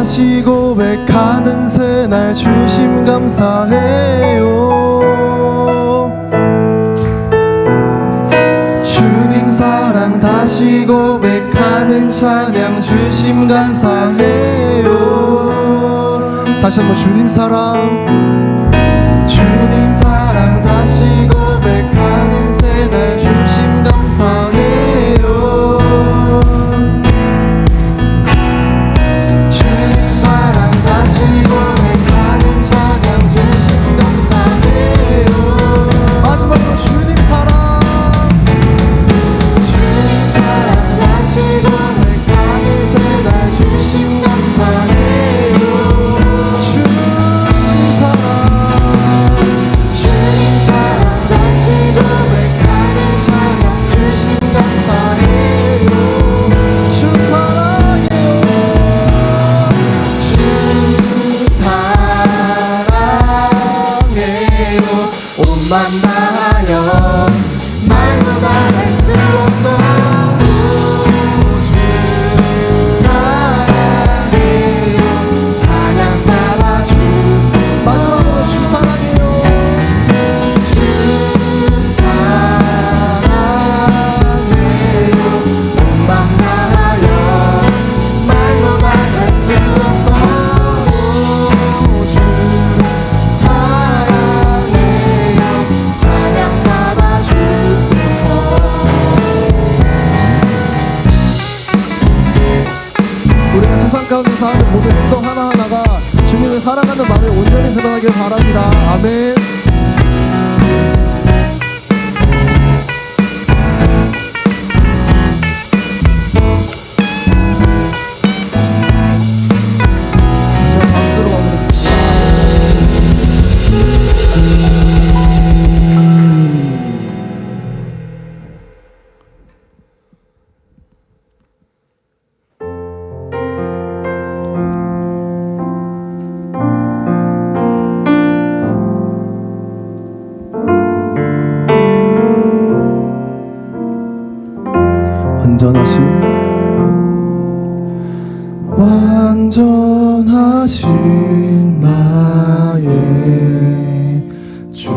다시 고백하는 새날 주심 감사해요. 주님 사랑 다시 고백하는 찬양 주심 감사해요. 다시 한번 주님 사랑 다시 고백하는 새날 주심 감사해요. 주님 사랑 다시 고백하는 찬양 주심 감사해요. 마지막으로 주님 사랑 다시 고백하는 새날 주심 감사해요. 주님 사랑 다시 고백하는 찬양 주심 감사해요. 주 사랑해요. 주 사랑해요. 옷만 다하여 말로 말할 수 없어. 주 사랑해요. 찬양 받아주. 마지막으로 주 사랑해요. 주 사랑해요. 옷만 다하여 말로 말할 수 없어. 주 사랑해요. 찬양 받아주소서. 우리가 세상 가운데서 하는 모든 행동 하나하나가 주님을 사랑하는 마음에 온전히 드러나길 바랍니다. 아멘. 자, 박수로 마무리하겠습니다. 완전하신 나의 주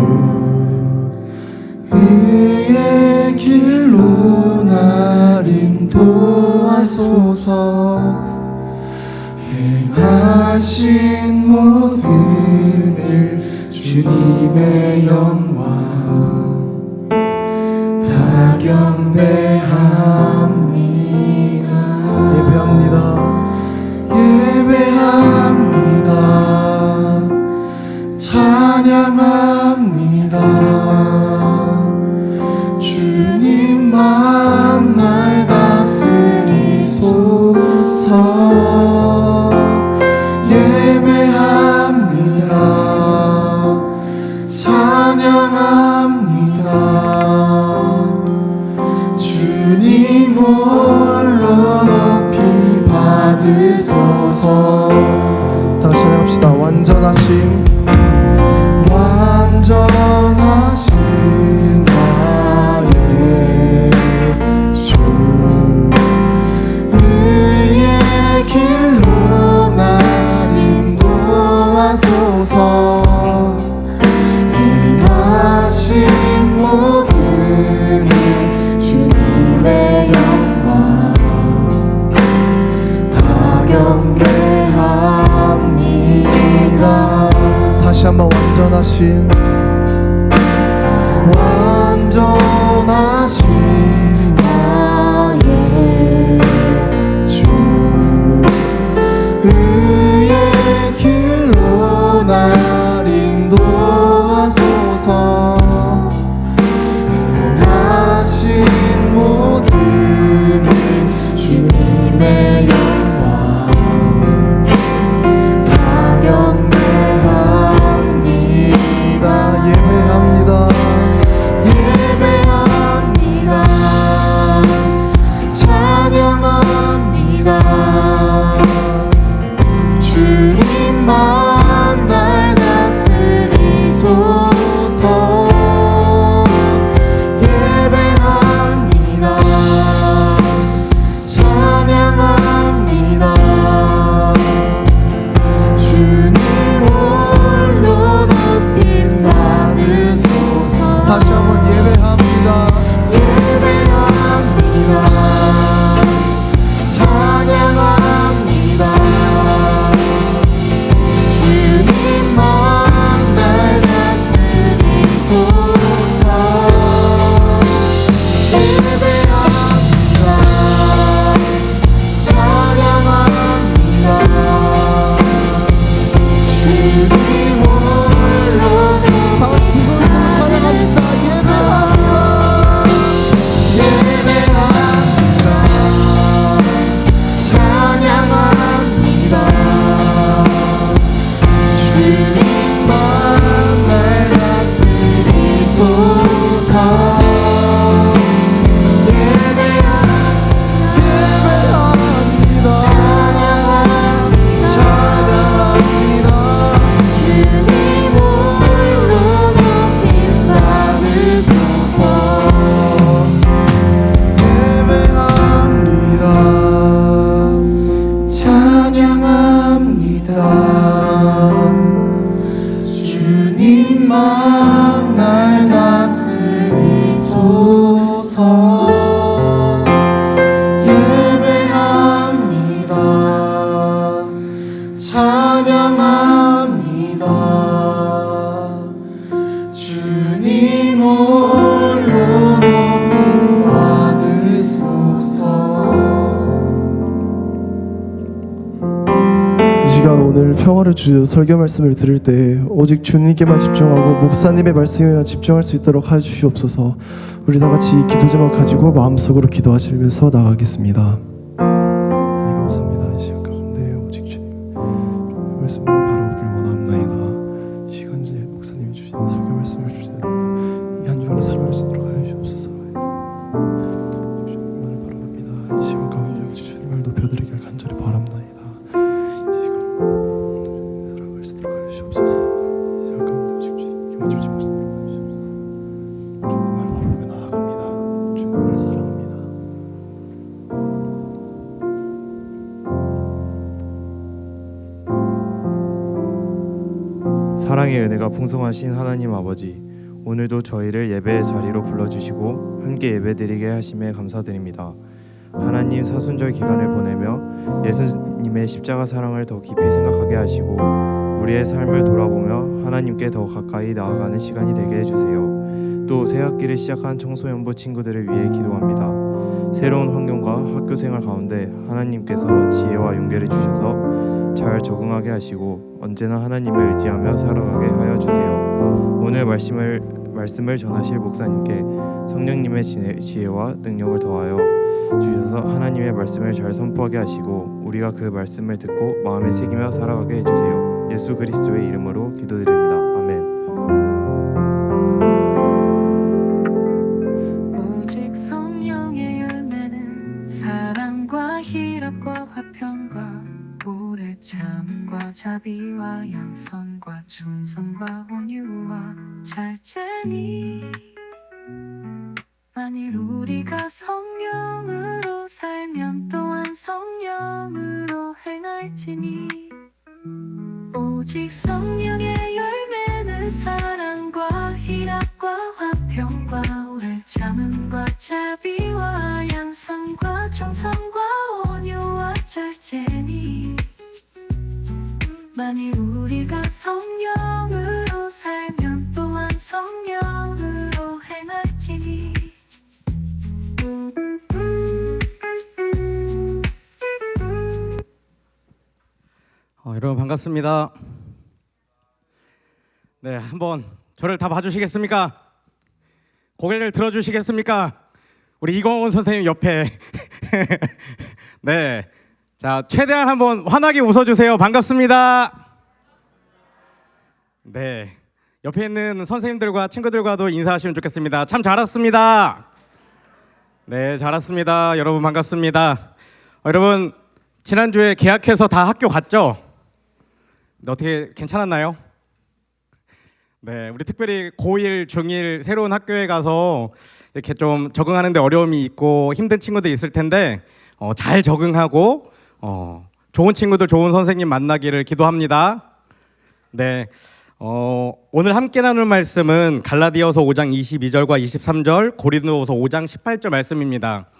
의의 길로 날 인도하소서. 행하신 모든 일 주님의 영광 다 경배합니다. 예배합니다. 찬양합니다. 주님만 날 다스리소서. 예배합니다. 찬양합니다. 주님 홀로 높이 받으소서. 다시 찬양합시다. 완전하신 나의 주 의의 길로 날 인도하소서. 행하신 모든 일 주님의 영광 다 경배합니다. 다시 한번 완전하신 나의 주 의의 길로 날 인도하소서. 행하신 모든 일 주님의 영광 다 경배합니다. 예배합니다. 오늘 평화를 주셔서 설교 말씀을 들을 때 오직 주님께만 집중하고 목사님의 말씀에만 집중할 수 있도록 해주시옵소서. 우리 다 같이 기도 제목 가지고 마음속으로 기도하시면서 나가겠습니다. 하나님 감사합니다. 이 시간 가운데 오직 주님 말씀을 바라보길 원합나이다. 이 시간 중에 목사님이 주시는 설교 말씀을 주시는 이 한 주간을 살아갈 수 있도록 해주시옵소서. 주님만을 바라봅니다. 이 시간 가운데 오직 주님을 높여드리길 간절히 바랍나이다. 사랑의 은혜가 풍성하신 하나님 아버지, 오늘도 저희를 예배의 자리로 불러주시고 함께 예배드리게 하심에 감사드립니다. 하나님, 사순절 기간을 보내며 예수님의 십자가 사랑을 더 깊이 생각하게 하시고 우리의 삶을 돌아보며 하나님께 더 가까이 나아가는 시간이 되게 해주세요. 또 새학기를 시작한 청소년부 친구들을 위해 기도합니다. 새로운 환경과 학교 생활 가운데 하나님께서 지혜와 용기를 주셔서 잘 적응하게 하시고 언제나 하나님을 의지하며 살아가게 하여 주세요. 오늘 말씀을 전하실 목사님께 성령님의 지혜와 능력을 더하여 주셔서 하나님의 말씀을 잘 선포하게 하시고 우리가 그 말씀을 듣고 마음에 새기며 살아가게 해주세요. 예수 그리스도의 이름으로 기도드립니다. 아멘. 오직 성령의 열매는 사랑과 희락과 화평과 오래 참음과 자비와 양선과 충성과 온유와 절제니 만일 우리가 성령으로 살면 또한 성령으로 행할지니 오직 성령의 열매는 사랑과 희락과 화평과 오래 참음과 자비와 양선과 충성과 온유와 절제니 만일 우리가 성령으로 살면 또한 성령으로 행할지니 여러분 반갑습니다. 네, 한번 저를 다 봐주시겠습니까? 고개를 들어주시겠습니까? 우리 이광원 선생님 옆에 네, 자 최대한 한번 환하게 웃어주세요. 반갑습니다. 네, 옆에 있는 선생님들과 친구들과도 인사하시면 좋겠습니다. 참 잘 왔습니다. 네, 잘 왔습니다. 여러분 반갑습니다. 여러분 지난주에 개학해서 다 학교 갔죠? 네, 어떻게 괜찮았나요? 네, 우리 특별히 고1, 중1 새로운 학교에 가서 이렇게 좀 적응하는데 어려움이 있고 힘든 친구들 있을 텐데 잘 적응하고 좋은 친구들, 좋은 선생님 만나기를 기도합니다. 네, 오늘 함께 나눌 말씀은 갈라디아서 5장 22절과 23절, 고린도후서 5장 18절 말씀입니다.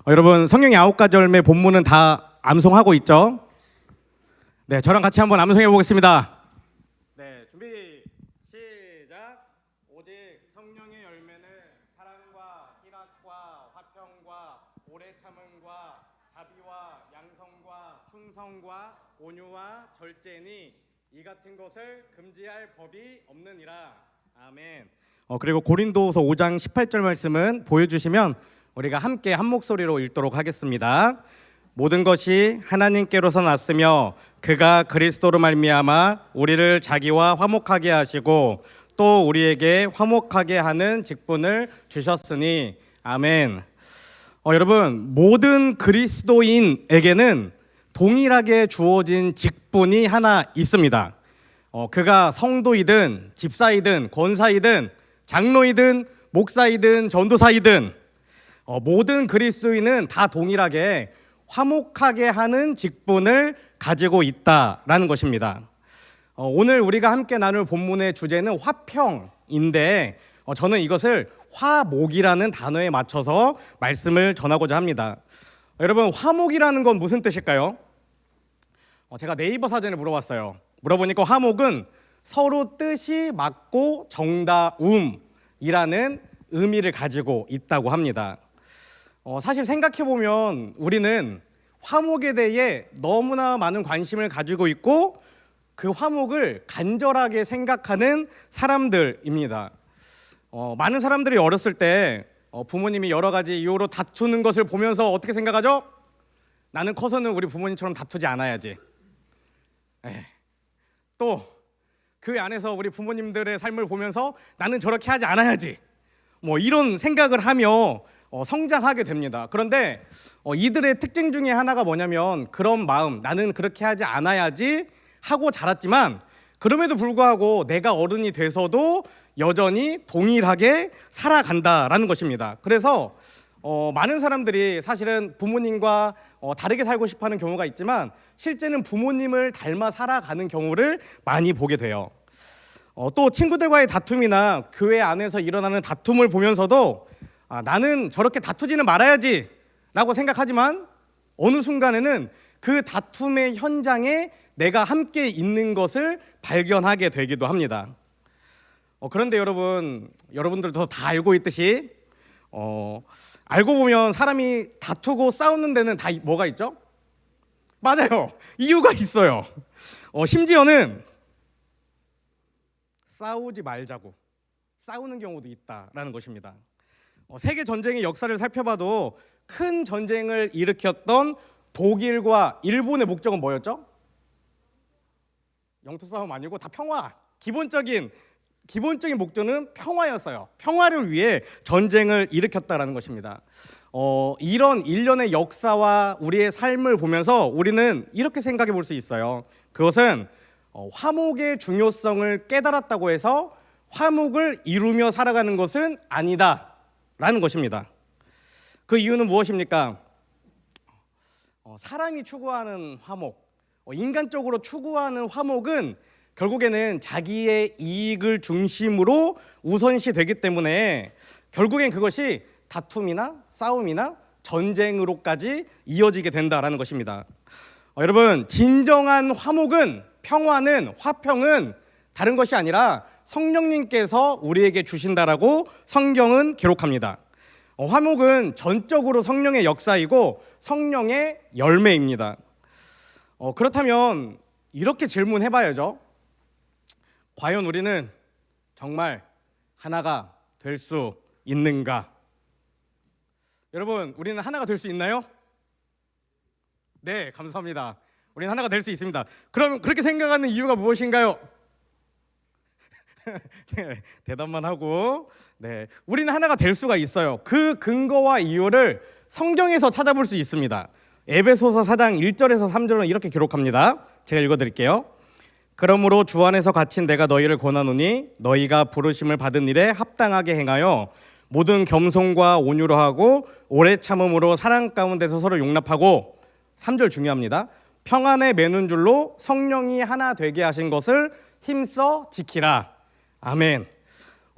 여러분 성령의 9가지 열매 본문은 다 암송하고 있죠? 네, 저랑 같이 한번 암송해 보겠습니다. 네, 준비 시작. 오직 성령의 열매는 사랑과 희락과 화평과 오래 참음과 자비와 양성과 충성과 온유와 절제니 이 같은 것을 금지할 법이 없느니라. 아멘. 그리고 고린도후서 5장 18절 말씀은 보여주시면 우리가 함께 한 목소리로 읽도록 하겠습니다. 모든 것이 하나님께로서 났으며 그가 그리스도로 말미암아 우리를 자기와 화목하게 하시고 또 우리에게 화목하게 하는 직분을 주셨으니 아멘. 여러분 모든 그리스도인에게는 동일하게 주어진 직분이 하나 있습니다. 그가 성도이든 집사이든 권사이든 장로이든 목사이든 전도사이든 모든 그리스도인은 다 동일하게 화목하게 하는 직분을 가지고 있다라는 것입니다. 오늘 우리가 함께 나눌 본문의 주제는 화평인데 저는 이것을 화목이라는 단어에 맞춰서 말씀을 전하고자 합니다. 여러분 화목이라는 건 무슨 뜻일까요? 제가 네이버 사전에 물어봤어요. 물어보니까 화목은 서로 뜻이 맞고 정다움이라는 의미를 가지고 있다고 합니다. 사실 생각해보면 우리는 화목에 대해 너무나 많은 관심을 가지고 있고 그 화목을 간절하게 생각하는 사람들입니다. 많은 사람들이 어렸을 때 부모님이 여러 가지 이유로 다투는 것을 보면서 어떻게 생각하죠? 나는 커서는 우리 부모님처럼 다투지 않아야지. 또 교회 안에서 우리 부모님들의 삶을 보면서 나는 저렇게 하지 않아야지. 뭐 이런 생각을 하며 성장하게 됩니다. 그런데 이들의 특징 중에 하나가 뭐냐면 그런 마음, 나는 그렇게 하지 않아야지 하고 자랐지만 그럼에도 불구하고 내가 어른이 돼서도 여전히 동일하게 살아간다라는 것입니다. 그래서 많은 사람들이 사실은 부모님과 다르게 살고 싶어하는 경우가 있지만 실제는 부모님을 닮아 살아가는 경우를 많이 보게 돼요. 또 친구들과의 다툼이나 교회 안에서 일어나는 다툼을 보면서도 나는 저렇게 다투지는 말아야지 라고 생각하지만 어느 순간에는 그 다툼의 현장에 내가 함께 있는 것을 발견하게 되기도 합니다. 그런데 여러분들도 다 알고 있듯이 알고 보면 사람이 다투고 싸우는 데는 다 뭐가 있죠? 맞아요. 이유가 있어요. 심지어는 싸우지 말자고 싸우는 경우도 있다라는 것입니다. 세계 전쟁의 역사를 살펴봐도 큰 전쟁을 일으켰던 독일과 일본의 목적은 뭐였죠? 영토 싸움 아니고 다 평화. 기본적인 목적은 평화였어요. 평화를 위해 전쟁을 일으켰다라는 것입니다. 이런 일련의 역사와 우리의 삶을 보면서 우리는 이렇게 생각해 볼 수 있어요. 그것은 화목의 중요성을 깨달았다고 해서 화목을 이루며 살아가는 것은 아니다라는 것입니다. 그 이유는 무엇입니까? 사람이 추구하는 화목, 인간적으로 추구하는 화목은 결국에는 자기의 이익을 중심으로 우선시 되기 때문에 결국엔 그것이 다툼이나 싸움이나 전쟁으로까지 이어지게 된다라는 것입니다. 여러분, 진정한 화목은, 평화는, 화평은 다른 것이 아니라 성령님께서 우리에게 주신다라고 성경은 기록합니다. 화목은 전적으로 성령의 역사이고 성령의 열매입니다. 그렇다면 이렇게 질문해봐야죠. 과연 우리는 정말 하나가 될 수 있는가? 여러분, 우리는 하나가 될 수 있나요? 네, 감사합니다. 우리는 하나가 될 수 있습니다. 그럼 그렇게 생각하는 이유가 무엇인가요? 네, 대답만 하고, 네, 우리는 하나가 될 수가 있어요. 그 근거와 이유를 성경에서 찾아볼 수 있습니다. 에베소서 4장 1절에서 3절은 이렇게 기록합니다. 제가 읽어드릴게요. 그러므로 주 안에서 갇힌 내가 너희를 권하노니 너희가 부르심을 받은 일에 합당하게 행하여 모든 겸손과 온유로 하고 오래 참음으로 사랑 가운데서 서로 용납하고 3절 중요합니다. 평안에 매는 줄로 성령이 하나 되게 하신 것을 힘써 지키라. 아멘.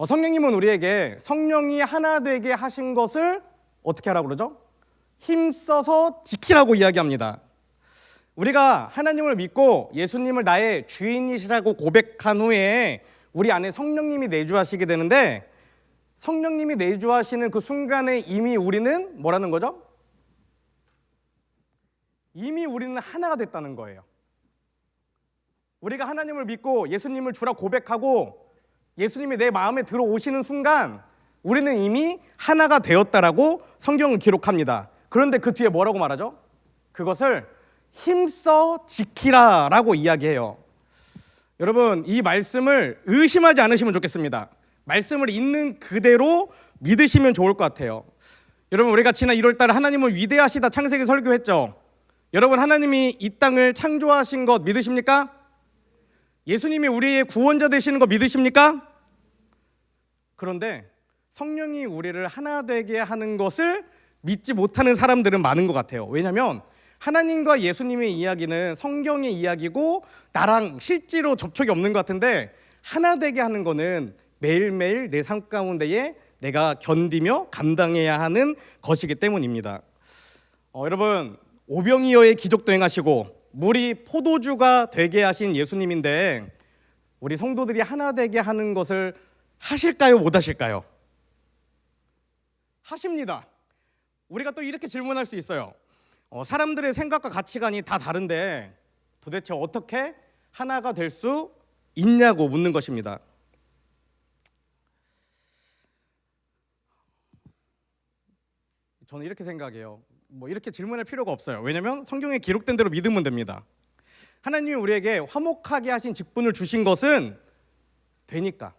성령님은 우리에게 성령이 하나 되게 하신 것을 어떻게 하라고 그러죠? 힘써서 지키라고 이야기합니다. 우리가 하나님을 믿고 예수님을 나의 주인이시라고 고백한 후에 우리 안에 성령님이 내주하시게 되는데 성령님이 내주하시는 그 순간에 이미 우리는 뭐라는 거죠? 이미 우리는 하나가 됐다는 거예요. 우리가 하나님을 믿고 예수님을 주라 고백하고 예수님이 내 마음에 들어오시는 순간 우리는 이미 하나가 되었다라고 성경은 기록합니다. 그런데 그 뒤에 뭐라고 말하죠? 그것을 힘써 지키라라고 이야기해요. 여러분, 이 말씀을 의심하지 않으시면 좋겠습니다. 말씀을 있는 그대로 믿으시면 좋을 것 같아요. 여러분, 우리가 지난 1월달 하나님은 위대하시다 창세기 설교했죠. 여러분, 하나님이 이 땅을 창조하신 것 믿으십니까? 예수님이 우리의 구원자 되시는 거 믿으십니까? 그런데 성령이 우리를 하나 되게 하는 것을 믿지 못하는 사람들은 많은 것 같아요. 왜냐하면 하나님과 예수님의 이야기는 성경의 이야기고 나랑 실제로 접촉이 없는 것 같은데 하나 되게 하는 거는 매일매일 내 삶 가운데에 내가 견디며 감당해야 하는 것이기 때문입니다. 여러분, 오병이어의 기적도 행하시고 물이 포도주가 되게 하신 예수님인데 우리 성도들이 하나 되게 하는 것을 하실까요? 못 하실까요? 하십니다. 우리가 또 이렇게 질문할 수 있어요. 사람들의 생각과 가치관이 다 다른데 도대체 어떻게 하나가 될 수 있냐고 묻는 것입니다. 저는 이렇게 생각해요. 뭐 이렇게 질문할 필요가 없어요. 왜냐하면 성경에 기록된 대로 믿으면 됩니다. 하나님이 우리에게 화목하게 하신 직분을 주신 것은 되니까,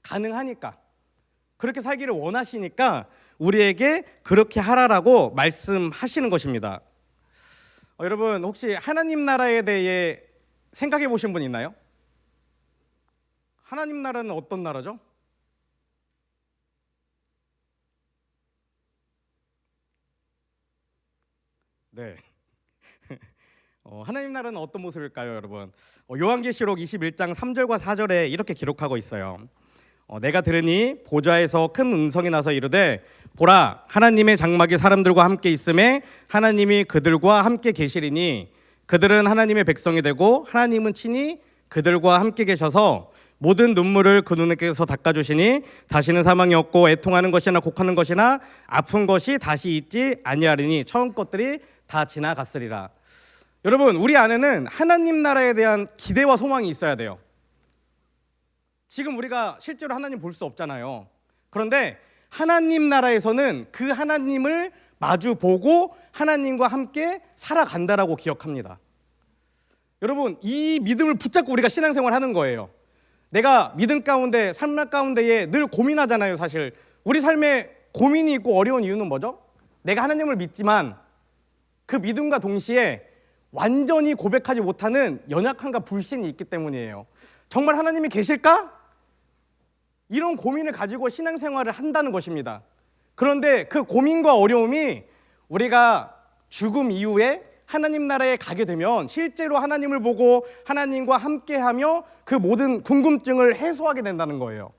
가능하니까, 그렇게 살기를 원하시니까 우리에게 그렇게 하라라고 말씀하시는 것입니다. 여러분 혹시 하나님 나라에 대해 생각해 보신 분 있나요? 하나님 나라는 어떤 나라죠? 네. 하나님 나라는 어떤 모습일까요, 여러분? 요한계시록 21장 3절과 4절에 이렇게 기록하고 있어요. 내가 들으니 보좌에서 큰 음성이 나서 이르되 보라 하나님의 장막이 사람들과 함께 있음에 하나님이 그들과 함께 계시리니 그들은 하나님의 백성이 되고 하나님은 친히 그들과 함께 계셔서 모든 눈물을 그 눈에게서 닦아주시니 다시는 사망이 없고 애통하는 것이나 곡하는 것이나 아픈 것이 다시 있지 아니하리니 처음 것들이 다 지나갔으리라. 여러분 우리 안에는 하나님 나라에 대한 기대와 소망이 있어야 돼요. 지금 우리가 실제로 하나님 볼 수 없잖아요. 그런데 하나님 나라에서는 그 하나님을 마주 보고 하나님과 함께 살아간다라고 기억합니다. 여러분 이 믿음을 붙잡고 우리가 신앙생활 하는 거예요. 내가 믿음 가운데 삶 가운데에 늘 고민하잖아요. 사실 우리 삶에 고민이 있고 어려운 이유는 뭐죠? 내가 하나님을 믿지만 그 믿음과 동시에 완전히 고백하지 못하는 연약함과 불신이 있기 때문이에요. 정말 하나님이 계실까? 이런 고민을 가지고 신앙생활을 한다는 것입니다. 그런데 그 고민과 어려움이 우리가 죽음 이후에 하나님 나라에 가게 되면 실제로 하나님을 보고 하나님과 함께하며 그 모든 궁금증을 해소하게 된다는 거예요.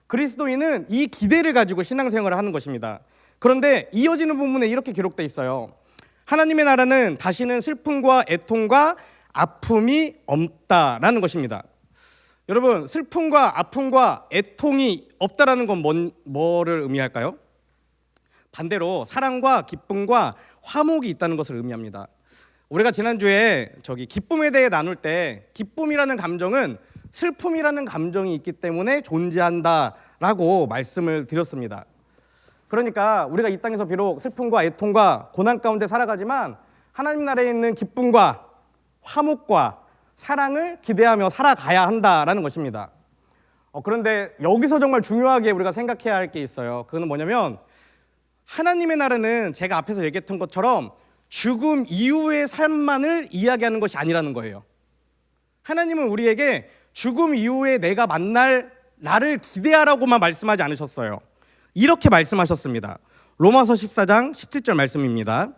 그리스도인은 이 기대를 가지고 신앙생활을 하는 것입니다. 그런데 이어지는 부분에 이렇게 기록되어 있어요. 하나님의 나라는 다시는 슬픔과 애통과 아픔이 없다라는 것입니다. 여러분 슬픔과 아픔과 애통이 없다라는 건 뭐를 의미할까요? 반대로 사랑과 기쁨과 화목이 있다는 것을 의미합니다. 우리가 지난주에 기쁨에 대해 나눌 때 기쁨이라는 감정은 슬픔이라는 감정이 있기 때문에 존재한다라고 말씀을 드렸습니다. 그러니까 우리가 이 땅에서 비록 슬픔과 애통과 고난 가운데 살아가지만 하나님 나라에 있는 기쁨과 화목과 사랑을 기대하며 살아가야 한다라는 것입니다. 그런데 여기서 정말 중요하게 우리가 생각해야 할 게 있어요. 그거는 뭐냐면 하나님의 나라는 제가 앞에서 얘기했던 것처럼 죽음 이후의 삶만을 이야기하는 것이 아니라는 거예요. 하나님은 우리에게 죽음 이후에 내가 만날 나를 기대하라고만 말씀하지 않으셨어요. 이렇게 말씀하셨습니다. 로마서 14장 17절 말씀입니다.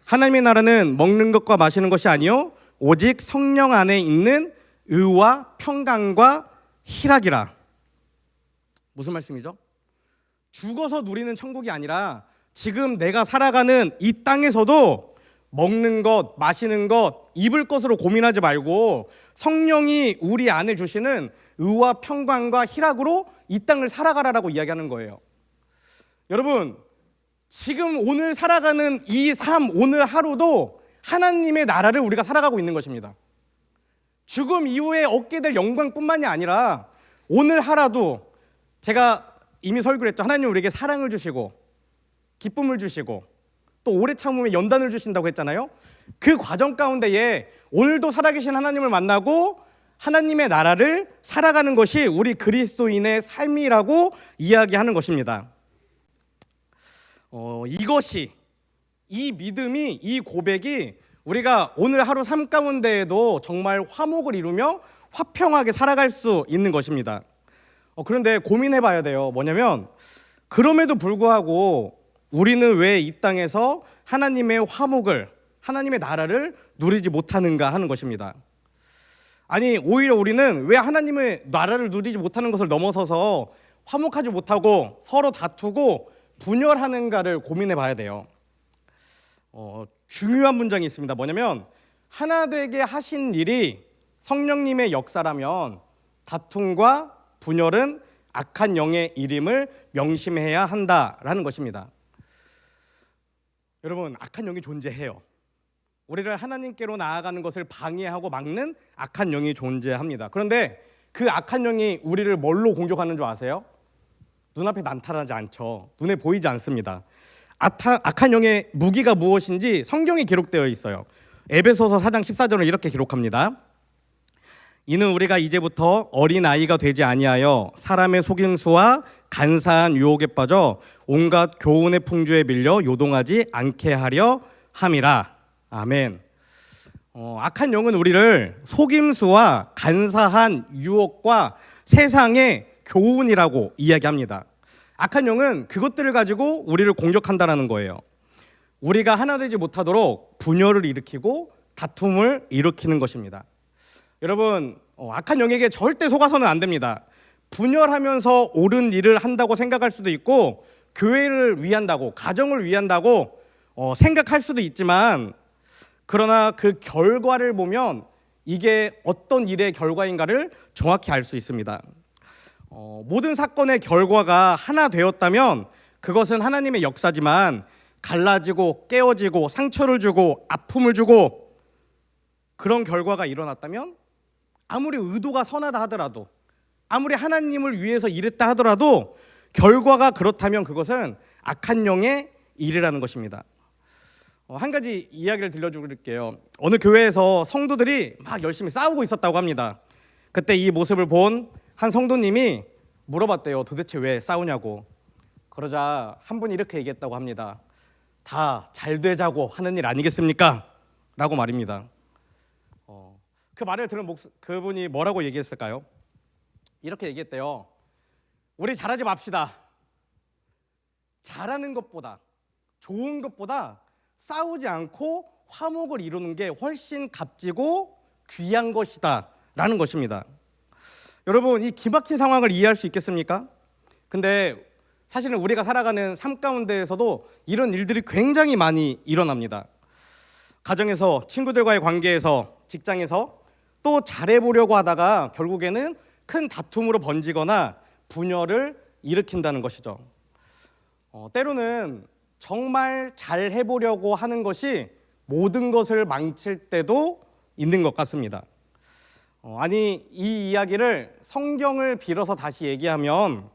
하나님의 나라는 먹는 것과 마시는 것이 아니요 오직 성령 안에 있는 의와 평강과 희락이라. 무슨 말씀이죠? 죽어서 누리는 천국이 아니라 지금 내가 살아가는 이 땅에서도 먹는 것, 마시는 것, 입을 것으로 고민하지 말고 성령이 우리 안에 주시는 의와 평강과 희락으로 이 땅을 살아가라라고 이야기하는 거예요. 여러분 지금 오늘 살아가는 이 삶, 오늘 하루도 하나님의 나라를 우리가 살아가고 있는 것입니다. 죽음 이후에 얻게 될 영광뿐만이 아니라 오늘 하루도 제가 이미 설교를 했죠. 하나님 우리에게 사랑을 주시고 기쁨을 주시고 또 오래 참음에 연단을 주신다고 했잖아요. 그 과정 가운데에 오늘도 살아계신 하나님을 만나고 하나님의 나라를 살아가는 것이 우리 그리스도인의 삶이라고 이야기하는 것입니다. 이것이 이 믿음이 이 고백이 우리가 오늘 하루 삶 가운데에도 정말 화목을 이루며 화평하게 살아갈 수 있는 것입니다. 그런데 고민해 봐야 돼요. 뭐냐면 그럼에도 불구하고 우리는 왜 이 땅에서 하나님의 화목을 하나님의 나라를 누리지 못하는가 하는 것입니다. 아니 오히려 우리는 왜 하나님의 나라를 누리지 못하는 것을 넘어서서 화목하지 못하고 서로 다투고 분열하는가를 고민해 봐야 돼요. 중요한 문장이 있습니다. 뭐냐면 하나 되게 하신 일이 성령님의 역사라면 다툼과 분열은 악한 영의 일임을 명심해야 한다라는 것입니다. 여러분 악한 영이 존재해요. 우리를 하나님께로 나아가는 것을 방해하고 막는 악한 영이 존재합니다. 그런데 그 악한 영이 우리를 뭘로 공격하는 줄 아세요? 눈앞에 나타나지 않죠. 눈에 보이지 않습니다. 악한 영의 무기가 무엇인지 성경에 기록되어 있어요. 에베소서 4장 14절을 이렇게 기록합니다. 이는 우리가 이제부터 어린아이가 되지 아니하여 사람의 속임수와 간사한 유혹에 빠져 온갖 교훈의 풍조에 밀려 요동하지 않게 하려 함이라. 아멘. 악한 영은 우리를 속임수와 간사한 유혹과 세상의 교훈이라고 이야기합니다. 악한 영은 그것들을 가지고 우리를 공격한다는 거예요. 우리가 하나 되지 못하도록 분열을 일으키고 다툼을 일으키는 것입니다. 여러분, 악한 영에게 절대 속아서는 안 됩니다. 분열하면서 옳은 일을 한다고 생각할 수도 있고 교회를 위한다고, 가정을 위한다고 생각할 수도 있지만, 그러나 그 결과를 보면 이게 어떤 일의 결과인가를 정확히 알 수 있습니다. 모든 사건의 결과가 하나 되었다면 그것은 하나님의 역사지만, 갈라지고 깨어지고 상처를 주고 아픔을 주고 그런 결과가 일어났다면, 아무리 의도가 선하다 하더라도, 아무리 하나님을 위해서 일했다 하더라도 결과가 그렇다면 그것은 악한 영의 일이라는 것입니다. 한 가지 이야기를 들려드릴게요. 어느 교회에서 성도들이 막 열심히 싸우고 있었다고 합니다. 그때 이 모습을 본 한 성도님이 물어봤대요. 도대체 왜 싸우냐고. 그러자 한 분이 이렇게 얘기했다고 합니다. 다 잘 되자고 하는 일 아니겠습니까? 라고 말입니다. 그 말을 들은 그분이 뭐라고 얘기했을까요? 이렇게 얘기했대요. 우리 잘하지 맙시다. 잘하는 것보다, 좋은 것보다 싸우지 않고 화목을 이루는 게 훨씬 값지고 귀한 것이다 라는 것입니다. 여러분, 이 기막힌 상황을 이해할 수 있겠습니까? 근데 사실은 우리가 살아가는 삶 가운데에서도 이런 일들이 굉장히 많이 일어납니다. 가정에서, 친구들과의 관계에서, 직장에서 또 잘해보려고 하다가 결국에는 큰 다툼으로 번지거나 분열을 일으킨다는 것이죠. 때로는 정말 잘해보려고 하는 것이 모든 것을 망칠 때도 있는 것 같습니다. 아니, 이 이야기를 성경을 빌어서 다시 얘기하면,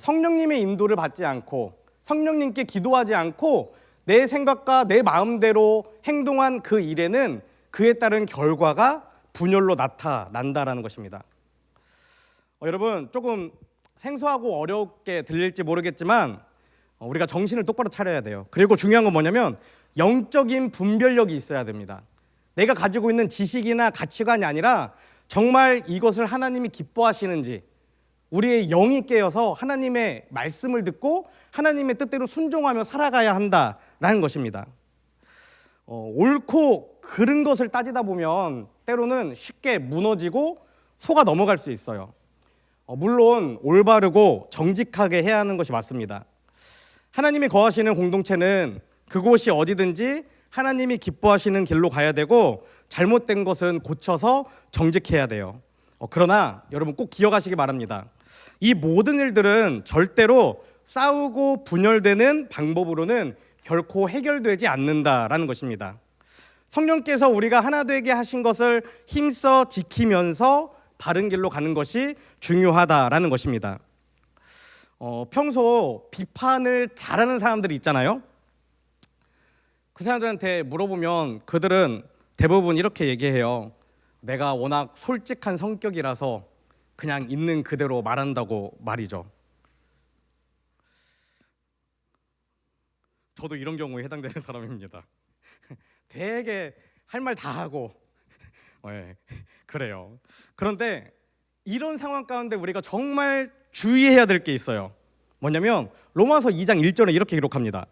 성령님의 인도를 받지 않고 성령님께 기도하지 않고 내 생각과 내 마음대로 행동한 그 일에는 그에 따른 결과가 분열로 나타난다라는 것입니다. 여러분, 조금 생소하고 어렵게 들릴지 모르겠지만 우리가 정신을 똑바로 차려야 돼요. 그리고 중요한 건 뭐냐면 영적인 분별력이 있어야 됩니다. 내가 가지고 있는 지식이나 가치관이 아니라 정말 이것을 하나님이 기뻐하시는지, 우리의 영이 깨어서 하나님의 말씀을 듣고 하나님의 뜻대로 순종하며 살아가야 한다라는 것입니다. 옳고 그른 것을 따지다 보면 때로는 쉽게 무너지고 속아 넘어갈 수 있어요. 물론 올바르고 정직하게 해야 하는 것이 맞습니다. 하나님이 거하시는 공동체는 그곳이 어디든지 하나님이 기뻐하시는 길로 가야 되고, 잘못된 것은 고쳐서 정직해야 돼요. 그러나 여러분 꼭 기억하시기 바랍니다. 이 모든 일들은 절대로 싸우고 분열되는 방법으로는 결코 해결되지 않는다라는 것입니다. 성령께서 우리가 하나 되게 하신 것을 힘써 지키면서 바른 길로 가는 것이 중요하다라는 것입니다. 평소 비판을 잘하는 사람들이 있잖아요. 그 사람들한테 물어보면 그들은 대부분 이렇게 얘기해요. 내가 워낙 솔직한 성격이라서 그냥 있는 그대로 말한다고 말이죠. 저도 이런 경우에 해당되는 사람입니다. 되게 할 말 다 하고 네, 그래요. 그런데 이런 상황 가운데 우리가 정말 주의해야 될 게 있어요. 뭐냐면 로마서 2장 1절에 이렇게 기록합니다.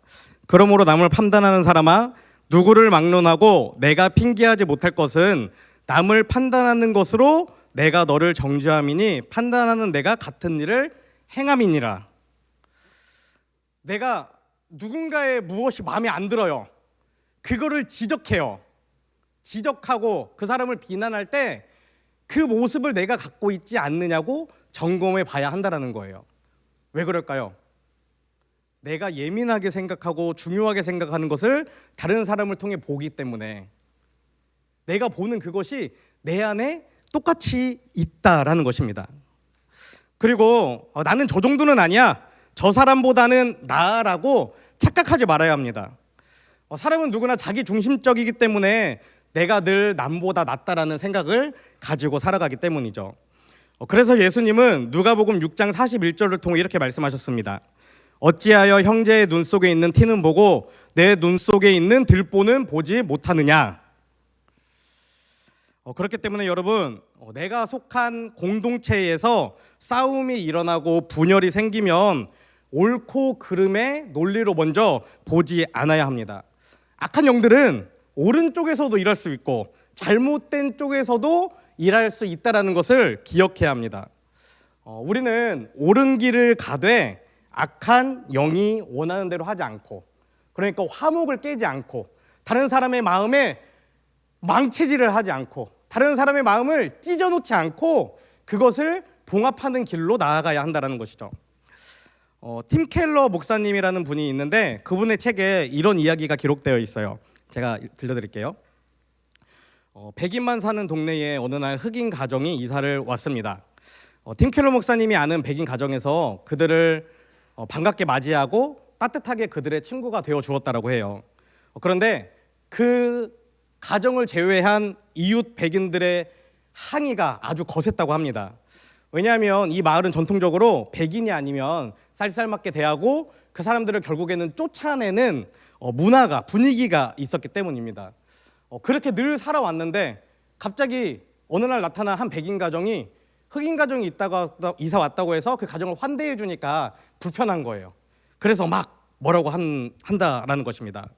그러므로 남을 판단하는 사람아, 누구를 막론하고 내가 핑계하지 못할 것은 남을 판단하는 것으로 내가 너를 정죄함이니 판단하는 내가 같은 일을 행함이니라. 내가 누군가의 무엇이 마음에 안 들어요. 그거를 지적해요. 지적하고 그 사람을 비난할 때 그 모습을 내가 갖고 있지 않느냐고 점검해 봐야 한다는 거예요. 왜 그럴까요? 내가 예민하게 생각하고 중요하게 생각하는 것을 다른 사람을 통해 보기 때문에, 내가 보는 그것이 내 안에 똑같이 있다라는 것입니다. 그리고 나는 저 정도는 아니야, 저 사람보다는 나아라고 착각하지 말아야 합니다. 사람은 누구나 자기 중심적이기 때문에 내가 늘 남보다 낫다라는 생각을 가지고 살아가기 때문이죠. 그래서 예수님은 누가복음 6장 41절을 통해 이렇게 말씀하셨습니다. 어찌하여 형제의 눈 속에 있는 티는 보고 내 눈 속에 있는 들보는 보지 못하느냐. 그렇기 때문에 여러분, 내가 속한 공동체에서 싸움이 일어나고 분열이 생기면 옳고 그름의 논리로 먼저 보지 않아야 합니다. 악한 영들은 오른쪽에서도 일할 수 있고 잘못된 쪽에서도 일할 수 있다는 것을 기억해야 합니다. 우리는 옳은 길을 가되 악한 영이 원하는 대로 하지 않고, 그러니까 화목을 깨지 않고, 다른 사람의 마음에 망치질을 하지 않고, 다른 사람의 마음을 찢어놓지 않고 그것을 봉합하는 길로 나아가야 한다는 것이죠. 팀 켈러 목사님이라는 분이 있는데 그분의 책에 이런 이야기가 기록되어 있어요. 제가 들려드릴게요. 백인만 사는 동네에 어느 날 흑인 가정이 이사를 왔습니다. 팀 켈러 목사님이 아는 백인 가정에서 그들을 반갑게 맞이하고 따뜻하게 그들의 친구가 되어 주었다라고 해요. 그런데 그 가정을 제외한 이웃 백인들의 항의가 아주 거셌다고 합니다. 왜냐하면 이 마을은 전통적으로 백인이 아니면 쌀쌀맞게 대하고 그 사람들을 결국에는 쫓아내는 문화가, 분위기가 있었기 때문입니다. 그렇게 늘 살아왔는데 갑자기 어느 날 나타난 한 백인 가정이 흑인 가정이 있다가 이사 왔다고 해서 그 가정을 환대해 주니까 불편한 거예요. 그래서 막 뭐라고 한다라는 것입니다.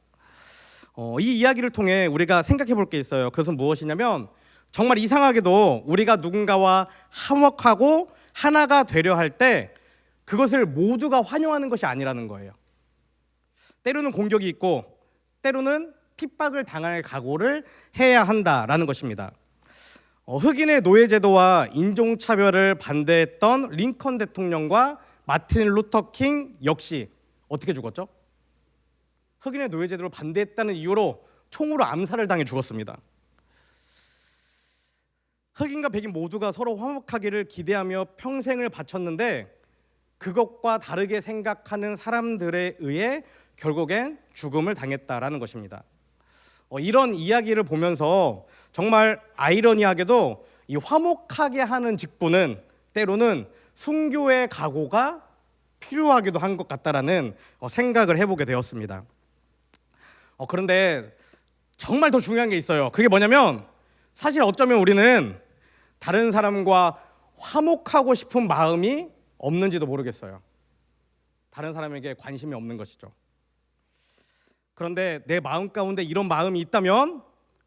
이 이야기를 통해 우리가 생각해 볼 게 있어요. 그것은 무엇이냐면, 정말 이상하게도 우리가 누군가와 화목하고 하나가 되려 할 때 그것을 모두가 환영하는 것이 아니라는 거예요. 때로는 공격이 있고 때로는 핍박을 당할 각오를 해야 한다라는 것입니다. 흑인의 노예제도와 인종차별을 반대했던 링컨 대통령과 마틴 루터 킹 역시 어떻게 죽었죠? 흑인의 노예제도를 반대했다는 이유로 총으로 암살을 당해 죽었습니다. 흑인과 백인 모두가 서로 화목하기를 기대하며 평생을 바쳤는데 그것과 다르게 생각하는 사람들에 의해 결국엔 죽음을 당했다라는 것입니다. 이런 이야기를 보면서 정말 아이러니하게도 이 화목하게 하는 직분은 때로는 순교의 각오가 필요하기도 한 것 같다라는 생각을 해보게 되었습니다. 그런데 정말 더 중요한 게 있어요. 그게 뭐냐면, 사실 어쩌면 우리는 다른 사람과 화목하고 싶은 마음이 없는지도 모르겠어요. 다른 사람에게 관심이 없는 것이죠. 그런데 내 마음 가운데 이런 마음이 있다면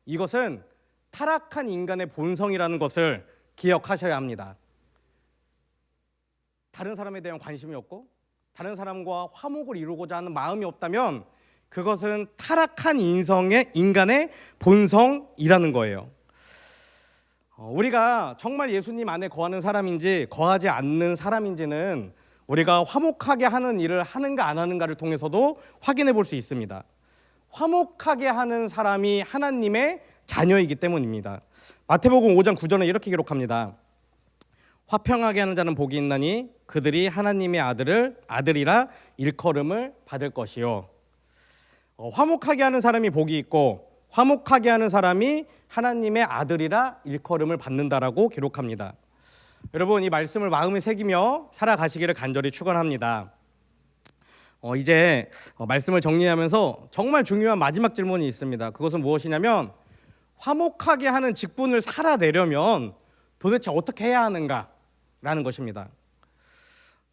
이것은 타락한 인간의 본성이라는 것을 기억하셔야 합니다. 다른 사람에 대한 관심이 없고 다른 사람과 화목을 이루고자 하는 마음이 없다면 그것은 타락한 인간의 본성이라는 거예요. 우리가 정말 예수님 안에 거하는 사람인지 거하지 않는 사람인지는 우리가 화목하게 하는 일을 하는가 안 하는가를 통해서도 확인해 볼 수 있습니다. 화목하게 하는 사람이 하나님의 자녀이기 때문입니다. 마태복음 5장 9절에 이렇게 기록합니다. 화평하게 하는 자는 복이 있나니 그들이 하나님의 아들이라 일컬음을 받을 것이요. 화목하게 하는 사람이 복이 있고 화목하게 하는 사람이 하나님의 아들이라 일컬음을 받는다라고 기록합니다. 여러분, 이 말씀을 마음에 새기며 살아가시기를 간절히 축원합니다. 이제 말씀을 정리하면서 정말 중요한 마지막 질문이 있습니다. 그것은 무엇이냐면, 화목하게 하는 직분을 살아내려면 도대체 어떻게 해야 하는가라는 것입니다.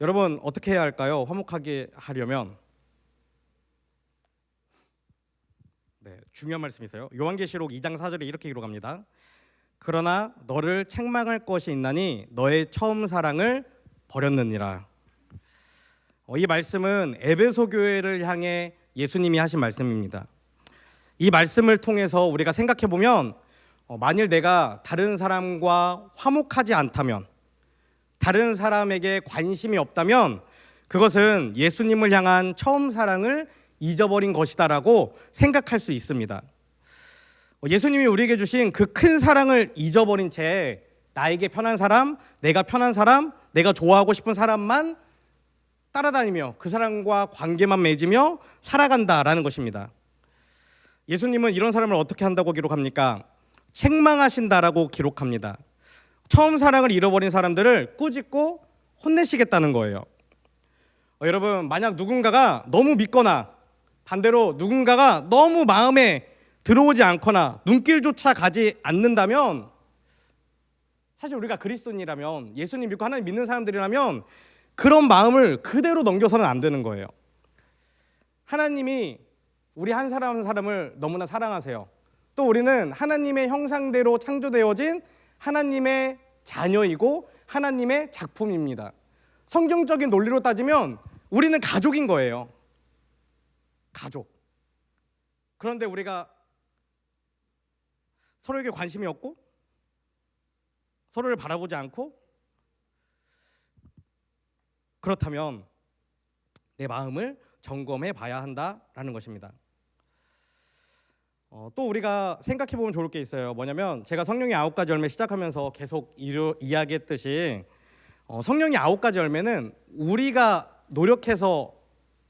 여러분, 어떻게 해야 할까요? 화목하게 하려면. 중요한 말씀이 있어요. 요한계시록 2장 4절에 이렇게 기록합니다. 그러나 너를 책망할 것이 있나니 너의 처음 사랑을 버렸느니라. 이 말씀은 에베소 교회를 향해 예수님이 하신 말씀입니다. 이 말씀을 통해서 우리가 생각해 보면, 만일 내가 다른 사람과 화목하지 않다면, 다른 사람에게 관심이 없다면 그것은 예수님을 향한 처음 사랑을 잊어버린 것이다라고 생각할 수 있습니다. 예수님이 우리에게 주신 그 큰 사랑을 잊어버린 채 나에게 편한 사람, 내가 편한 사람, 내가 좋아하고 싶은 사람만 따라다니며 그 사람과 관계만 맺으며 살아간다라는 것입니다. 예수님은 이런 사람을 어떻게 한다고 기록합니까? 책망하신다라고 기록합니다. 처음 사랑을 잃어버린 사람들을 꾸짖고 혼내시겠다는 거예요. 여러분, 만약 누군가가 너무 믿거나 반대로 누군가가 너무 마음에 들어오지 않거나 눈길조차 가지 않는다면, 사실 우리가 그리스도인이라면, 예수님 믿고 하나님 믿는 사람들이라면 그런 마음을 그대로 넘겨서는 안 되는 거예요. 하나님이 우리 한 사람 한 사람을 너무나 사랑하세요. 또 우리는 하나님의 형상대로 창조되어진 하나님의 자녀이고 하나님의 작품입니다. 성경적인 논리로 따지면 우리는 가족인 거예요. 가족. 그런데 우리가 서로에게 관심이 없고 서로를 바라보지 않고, 그렇다면 내 마음을 점검해 봐야 한다라는 것입니다. 또 우리가 생각해 보면 좋을 게 있어요. 뭐냐면 제가 성령의 9가지 열매 시작하면서 계속 이야기했듯이 성령의 9가지 열매는 우리가 노력해서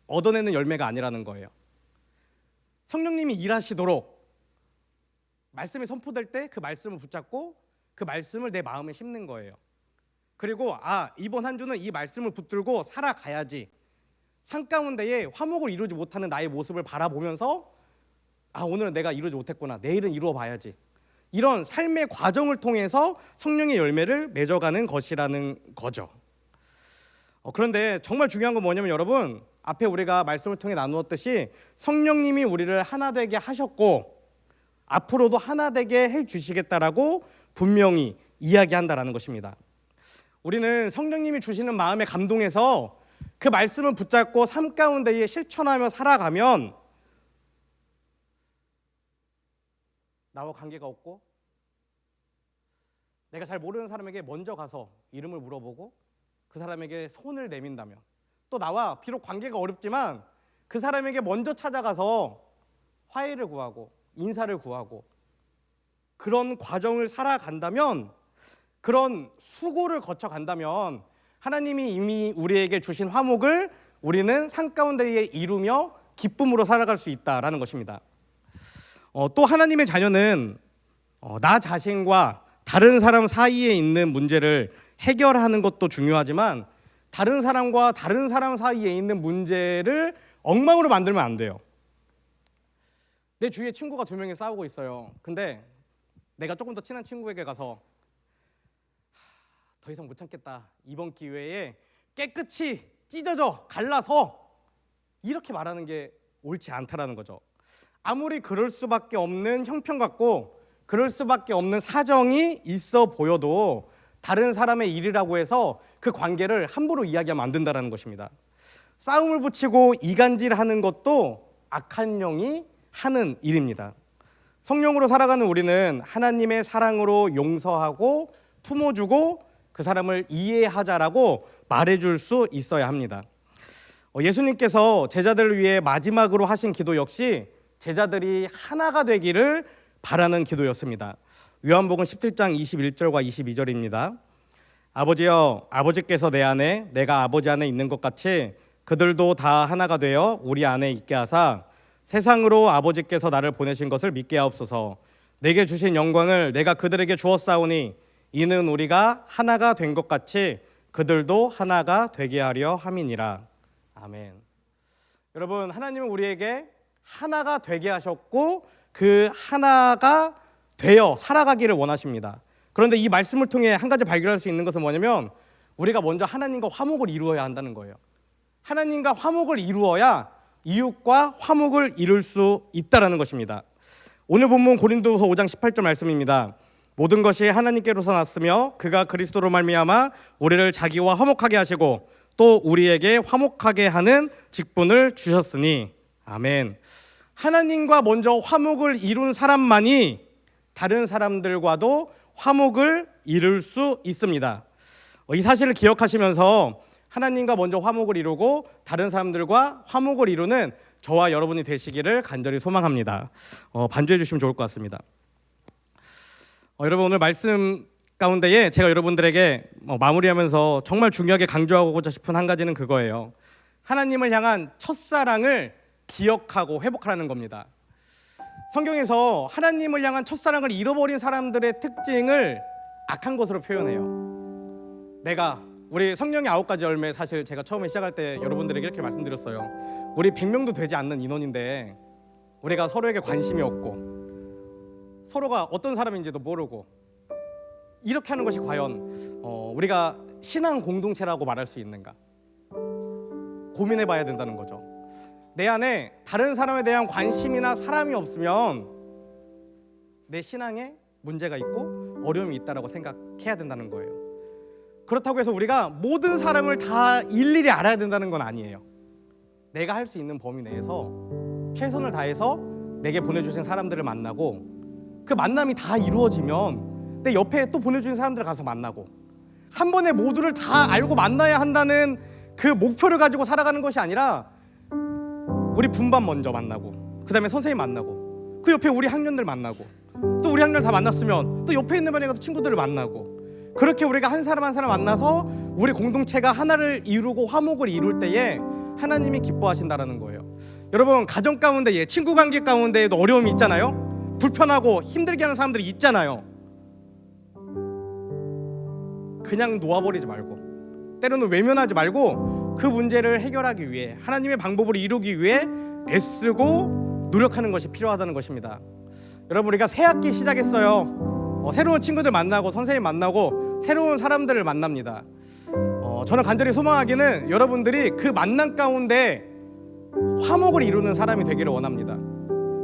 얻어내는 열매가 아니라는 거예요. 성령님이 일하시도록 말씀이 선포될 때 그 말씀을 붙잡고 그 말씀을 내 마음에 심는 거예요. 그리고 이번 한 주는 이 말씀을 붙들고 살아가야지. 산 가운데에 화목을 이루지 못하는 나의 모습을 바라보면서 오늘은 내가 이루지 못했구나, 내일은 이루어 봐야지. 이런 삶의 과정을 통해서 성령의 열매를 맺어가는 것이라는 거죠. 그런데 정말 중요한 건 뭐냐면 여러분, 앞에 우리가 말씀을 통해 나누었듯이 성령님이 우리를 하나 되게 하셨고 앞으로도 하나 되게 해주시겠다라고 분명히 이야기한다라는 것입니다. 우리는 성령님이 주시는 마음에 감동해서 그 말씀을 붙잡고 삶 가운데에 실천하며 살아가면 나와 관계가 없고 내가 잘 모르는 사람에게 먼저 가서 이름을 물어보고 그 사람에게 손을 내민다면, 또 나와 비록 관계가 어렵지만 그 사람에게 먼저 찾아가서 화해를 구하고 인사를 구하고 그런 과정을 살아간다면, 그런 수고를 거쳐간다면 하나님이 이미 우리에게 주신 화목을 우리는 산 가운데에 이루며 기쁨으로 살아갈 수 있다라는 것입니다. 또 하나님의 자녀는 나 자신과 다른 사람 사이에 있는 문제를 해결하는 것도 중요하지만 다른 사람과 다른 사람 사이에 있는 문제를 엉망으로 만들면 안 돼요. 내 주위에 친구가 2명이 싸우고 있어요. 근데 내가 조금 더 친한 친구에게 가서 더 이상 못 참겠다, 이번 기회에 깨끗이 찢어져 갈라서, 이렇게 말하는 게 옳지 않다라는 거죠. 아무리 그럴 수밖에 없는 형편 같고 그럴 수밖에 없는 사정이 있어 보여도 다른 사람의 일이라고 해서 그 관계를 함부로 이야기하면 안 된다는 것입니다. 싸움을 붙이고 이간질하는 것도 악한 영이 하는 일입니다. 성령으로 살아가는 우리는 하나님의 사랑으로 용서하고 품어주고 그 사람을 이해하자라고 말해줄 수 있어야 합니다. 예수님께서 제자들을 위해 마지막으로 하신 기도 역시 제자들이 하나가 되기를 바라는 기도였습니다. 요한복음 17장 21절과 22절입니다. 아버지여, 아버지께서 내 안에 내가 아버지 안에 있는 것 같이 그들도 다 하나가 되어 우리 안에 있게 하사 세상으로 아버지께서 나를 보내신 것을 믿게 하옵소서. 내게 주신 영광을 내가 그들에게 주었사오니 이는 우리가 하나가 된 것 같이 그들도 하나가 되게 하려 함이니라. 아멘. 여러분, 하나님은 우리에게 하나가 되게 하셨고 그 하나가 되어 살아가기를 원하십니다. 그런데 이 말씀을 통해 한 가지 발견할 수 있는 것은 뭐냐면 우리가 먼저 하나님과 화목을 이루어야 한다는 거예요. 하나님과 화목을 이루어야 이웃과 화목을 이룰 수 있다라는 것입니다. 오늘 본문 고린도후서 5장 18절 말씀입니다. 모든 것이 하나님께로서 났으며 그가 그리스도로 말미암아 우리를 자기와 화목하게 하시고 또 우리에게 화목하게 하는 직분을 주셨으니. 아멘. 하나님과 먼저 화목을 이룬 사람만이 다른 사람들과도 화목을 이룰 수 있습니다. 이 사실을 기억하시면서 하나님과 먼저 화목을 이루고 다른 사람들과 화목을 이루는 저와 여러분이 되시기를 간절히 소망합니다. 반주해 주시면 좋을 것 같습니다. 여러분 오늘 말씀 가운데에 제가 여러분들에게 마무리하면서 정말 중요하게 강조하고자 싶은 한 가지는 그거예요. 하나님을 향한 첫사랑을 기억하고 회복하라는 겁니다. 성경에서 하나님을 향한 첫사랑을 잃어버린 사람들의 특징을 악한 것으로 표현해요. 우리 성령의 9가지 열매, 사실 제가 처음에 시작할 때 여러분들에게 이렇게 말씀드렸어요. 우리 100명도 되지 않는 인원인데 우리가 서로에게 관심이 없고 서로가 어떤 사람인지도 모르고 이렇게 하는 것이 과연 우리가 신앙 공동체라고 말할 수 있는가? 고민해 봐야 된다는 거죠. 내 안에 다른 사람에 대한 관심이나 사람이 없으면 내 신앙에 문제가 있고 어려움이 있다라고 생각해야 된다는 거예요. 그렇다고 해서 우리가 모든 사람을 다 일일이 알아야 된다는 건 아니에요. 내가 할 수 있는 범위 내에서 최선을 다해서 내게 보내주신 사람들을 만나고 그 만남이 다 이루어지면 내 옆에 또 보내주신 사람들을 가서 만나고 한 번에 모두를 다 알고 만나야 한다는 그 목표를 가지고 살아가는 것이 아니라 우리 분반 먼저 만나고 그 다음에 선생님 만나고 그 옆에 우리 학년들 만나고 또 우리 학년 다 만났으면 또 옆에 있는 반에 가서 친구들을 만나고 그렇게 우리가 한 사람 한 사람 만나서 우리 공동체가 하나를 이루고 화목을 이룰 때에 하나님이 기뻐하신다라는 거예요. 여러분 가정 가운데 친구 관계 가운데에도 어려움이 있잖아요. 불편하고 힘들게 하는 사람들이 있잖아요. 그냥 놓아버리지 말고 때로는 외면하지 말고 그 문제를 해결하기 위해 하나님의 방법을 이루기 위해 애쓰고 노력하는 것이 필요하다는 것입니다. 여러분 우리가 새 학기 시작했어요. 새로운 친구들 만나고 선생님 만나고 새로운 사람들을 만납니다. 저는 간절히 소망하기는 여러분들이 그 만남 가운데 화목을 이루는 사람이 되기를 원합니다.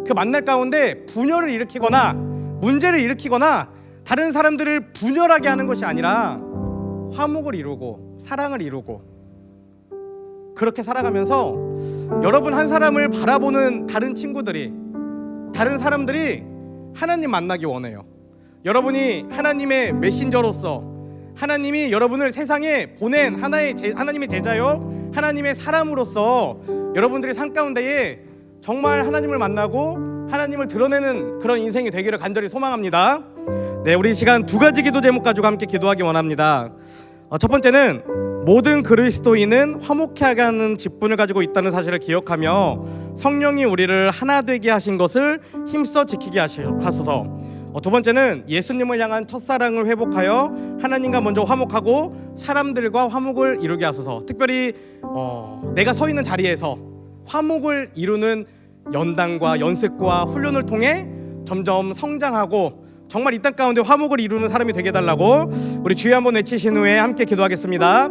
그 만남 가운데 분열을 일으키거나 문제를 일으키거나 다른 사람들을 분열하게 하는 것이 아니라 화목을 이루고 사랑을 이루고 그렇게 살아가면서 여러분 한 사람을 바라보는 다른 친구들이 다른 사람들이 하나님 만나기 원해요. 여러분이 하나님의 메신저로서 하나님이 여러분을 세상에 보낸 하나님의 제자요 하나님의 사람으로서 여러분들의 삶 가운데에 정말 하나님을 만나고 하나님을 드러내는 그런 인생이 되기를 간절히 소망합니다. 네, 우리 이 시간 2가지 기도 제목 가지고 함께 기도하기 원합니다. 첫 번째는 모든 그리스도인은 화목하게 하는 직분을 가지고 있다는 사실을 기억하며 성령이 우리를 하나 되게 하신 것을 힘써 지키게 하소서. 두 번째는 예수님을 향한 첫사랑을 회복하여 하나님과 먼저 화목하고 사람들과 화목을 이루게 하소서. 특별히 내가 서 있는 자리에서 화목을 이루는 연단과 연습과 훈련을 통해 점점 성장하고 정말 이 땅 가운데 화목을 이루는 사람이 되게 해달라고 우리 주여 한번 외치신 후에 함께 기도하겠습니다.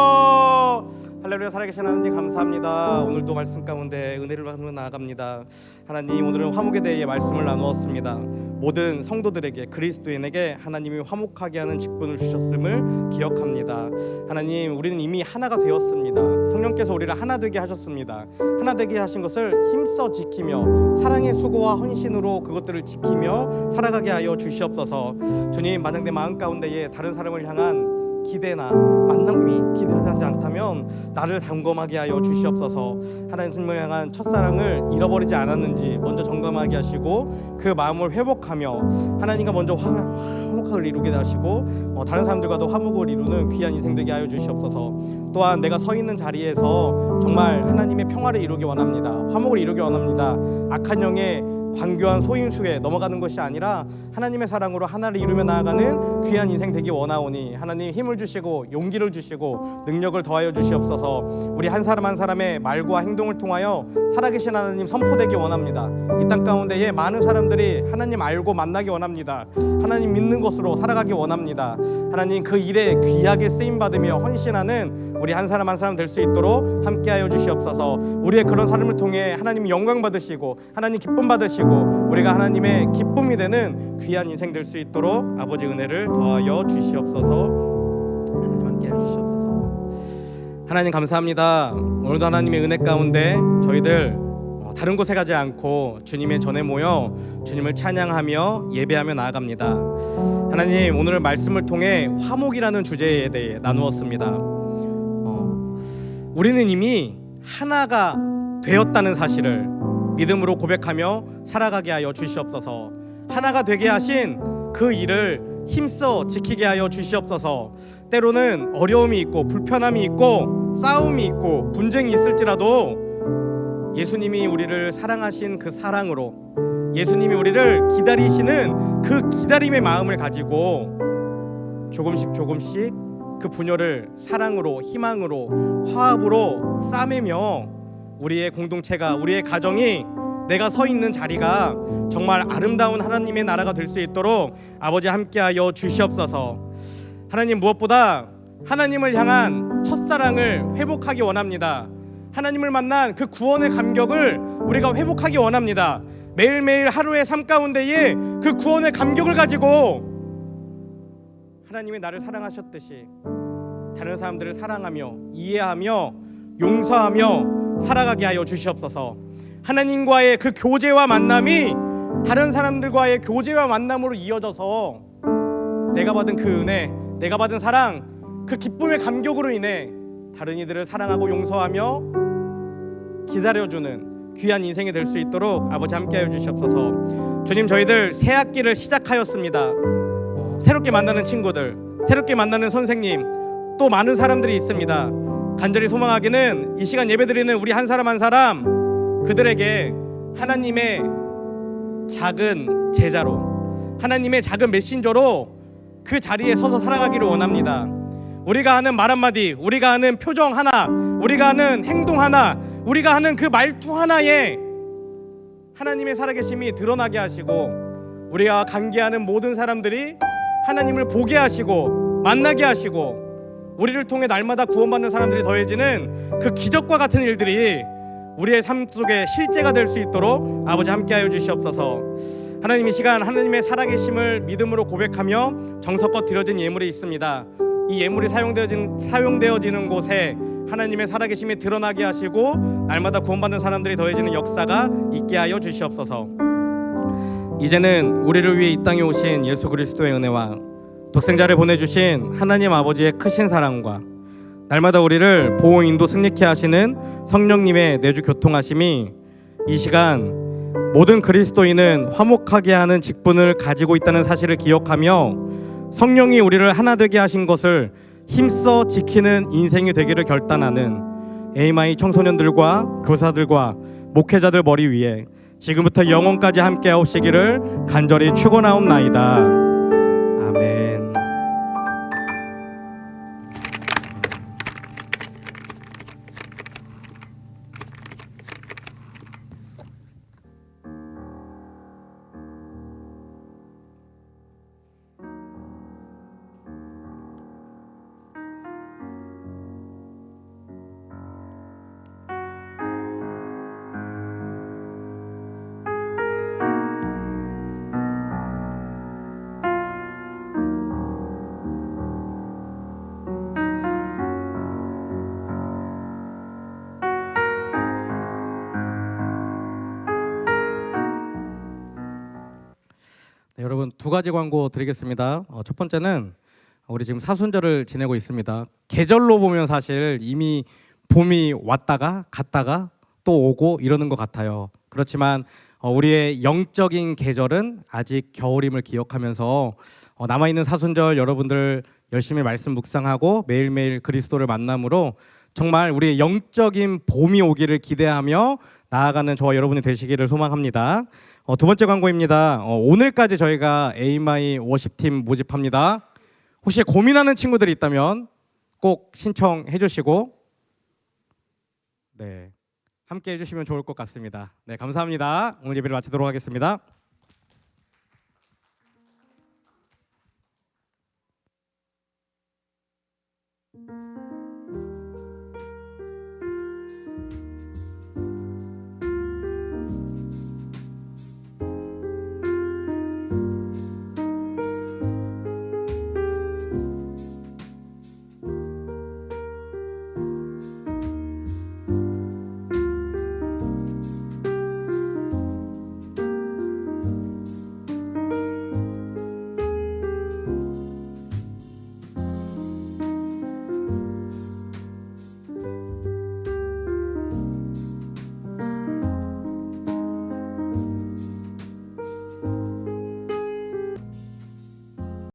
주여 할렐루야. 살아계신 하나님 감사합니다. 오늘도 말씀 가운데 은혜를 받으며 나아갑니다. 하나님 오늘은 화목에 대해 말씀을 나누었습니다. 모든 성도들에게 그리스도인에게 하나님이 화목하게 하는 직분을 주셨음을 기억합니다. 하나님 우리는 이미 하나가 되었습니다. 성령께서 우리를 하나 되게 하셨습니다. 하나 되게 하신 것을 힘써 지키며 사랑의 수고와 헌신으로 그것들을 지키며 살아가게 하여 주시옵소서. 주님 만약 내 마음 가운데에 다른 사람을 향한 기대나 만남이 기대하지 않다면 나를 점검하게 하여 주시옵소서. 하나님을 향한 첫사랑을 잃어버리지 않았는지 먼저 점검하게 하시고 그 마음을 회복하며 하나님과 먼저 화목을 이루게 하시고 다른 사람들과도 화목을 이루는 귀한 인생 되게 하여 주시옵소서. 또한 내가 서 있는 자리에서 정말 하나님의 평화를 이루기 원합니다. 화목을 이루기 원합니다. 악한 영의 광교한 소임수에 넘어가는 것이 아니라 하나님의 사랑으로 하나를 이루며 나아가는 귀한 인생 되기 원하오니 하나님 힘을 주시고 용기를 주시고 능력을 더하여 주시옵소서. 우리 한 사람 한 사람의 말과 행동을 통하여 살아계신 하나님 선포되기 원합니다. 이 땅 가운데에 많은 사람들이 하나님 알고 만나기 원합니다. 하나님 믿는 것으로 살아가기 원합니다. 하나님 그 일에 귀하게 쓰임받으며 헌신하는 우리 한 사람 한 사람 될 수 있도록 함께하여 주시옵소서. 우리의 그런 삶을 통해 하나님 영광 받으시고 하나님 기쁨 받으시고 우리가 하나님의 기쁨이 되는 귀한 인생 될 수 있도록 아버지 은혜를 더하여 주시옵소서. 하나님 함께하여 주시옵소서. 하나님 감사합니다. 오늘도 하나님의 은혜 가운데 저희들 다른 곳에 가지 않고 주님의 전에 모여 주님을 찬양하며 예배하며 나아갑니다. 하나님 오늘 말씀을 통해 화목이라는 주제에 대해 나누었습니다. 우리는 이미 하나가 되었다는 사실을 믿음으로 고백하며 살아가게 하여 주시옵소서. 하나가 되게 하신 그 일을 힘써 지키게 하여 주시옵소서. 때로는 어려움이 있고 불편함이 있고 싸움이 있고 분쟁이 있을지라도 예수님이 우리를 사랑하신 그 사랑으로, 예수님이 우리를 기다리시는 그 기다림의 마음을 가지고 조금씩 조금씩 그 분열을 사랑으로, 희망으로, 화합으로 싸매며 우리의 공동체가, 우리의 가정이, 내가 서 있는 자리가 정말 아름다운 하나님의 나라가 될 수 있도록 아버지 함께하여 주시옵소서. 하나님, 무엇보다 하나님을 향한 첫사랑을 회복하기 원합니다. 하나님을 만난 그 구원의 감격을 우리가 회복하기 원합니다. 매일매일 하루의 삶 가운데에 그 구원의 감격을 가지고 하나님이 나를 사랑하셨듯이 다른 사람들을 사랑하며 이해하며 용서하며 살아가게 하여 주시옵소서. 하나님과의 그 교제와 만남이 다른 사람들과의 교제와 만남으로 이어져서 내가 받은 그 은혜, 내가 받은 사랑, 그 기쁨의 감격으로 인해 다른 이들을 사랑하고 용서하며 기다려주는 귀한 인생이 될 수 있도록 아버지 함께하여 주시옵소서. 주님, 저희들 새 학기를 시작하였습니다. 새롭게 만나는 친구들, 새롭게 만나는 선생님, 또 많은 사람들이 있습니다. 간절히 소망하기는 이 시간 예배드리는 우리 한 사람 한 사람, 그들에게 하나님의 작은 제자로, 하나님의 작은 메신저로 그 자리에 서서 살아가기를 원합니다. 우리가 하는 말 한마디, 우리가 하는 표정 하나, 우리가 하는 행동 하나, 우리가 하는 그 말투 하나에 하나님의 살아계심이 드러나게 하시고, 우리와 관계하는 모든 사람들이 하나님을 보게 하시고 만나게 하시고, 우리를 통해 날마다 구원받는 사람들이 더해지는 그 기적과 같은 일들이 우리의 삶 속에 실제가 될 수 있도록 아버지 함께하여 주시옵소서. 하나님, 이 시간 하나님의 살아계심을 믿음으로 고백하며 정성껏 드려진 예물이 있습니다. 이 예물이 사용되어지는 곳에 하나님의 살아계심이 드러나게 하시고 날마다 구원받는 사람들이 더해지는 역사가 있게 하여 주시옵소서. 이제는 우리를 위해 이 땅에 오신 예수 그리스도의 은혜와 독생자를 보내주신 하나님 아버지의 크신 사랑과 날마다 우리를 보호 인도 승리케 하시는 성령님의 내주 교통하심이 이 시간 모든 그리스도인은 화목하게 하는 직분을 가지고 있다는 사실을 기억하며 성령이 우리를 하나 되게 하신 것을 힘써 지키는 인생이 되기를 결단하는 AMI 청소년들과 교사들과 목회자들 머리 위에 지금부터 영원까지 함께 하옵시기를 간절히 축원하옵나이다. 아멘. 네, 여러분 두 가지 광고 드리겠습니다. 첫 번째는 우리 지금 사순절을 지내고 있습니다. 계절로 보면 사실 이미 봄이 왔다가 갔다가 또 오고 이러는 것 같아요. 그렇지만 우리의 영적인 계절은 아직 겨울임을 기억하면서 남아있는 사순절 여러분들 열심히 말씀 묵상하고 매일매일 그리스도를 만남으로 정말 우리의 영적인 봄이 오기를 기대하며 나아가는 저와 여러분이 되시기를 소망합니다. 두 번째 광고입니다. 오늘까지 저희가 AMI 워십팀 모집합니다. 혹시 고민하는 친구들이 있다면 꼭 신청해 주시고 함께 해주시면 좋을 것 같습니다. 감사합니다. 오늘 예배를 마치도록 하겠습니다.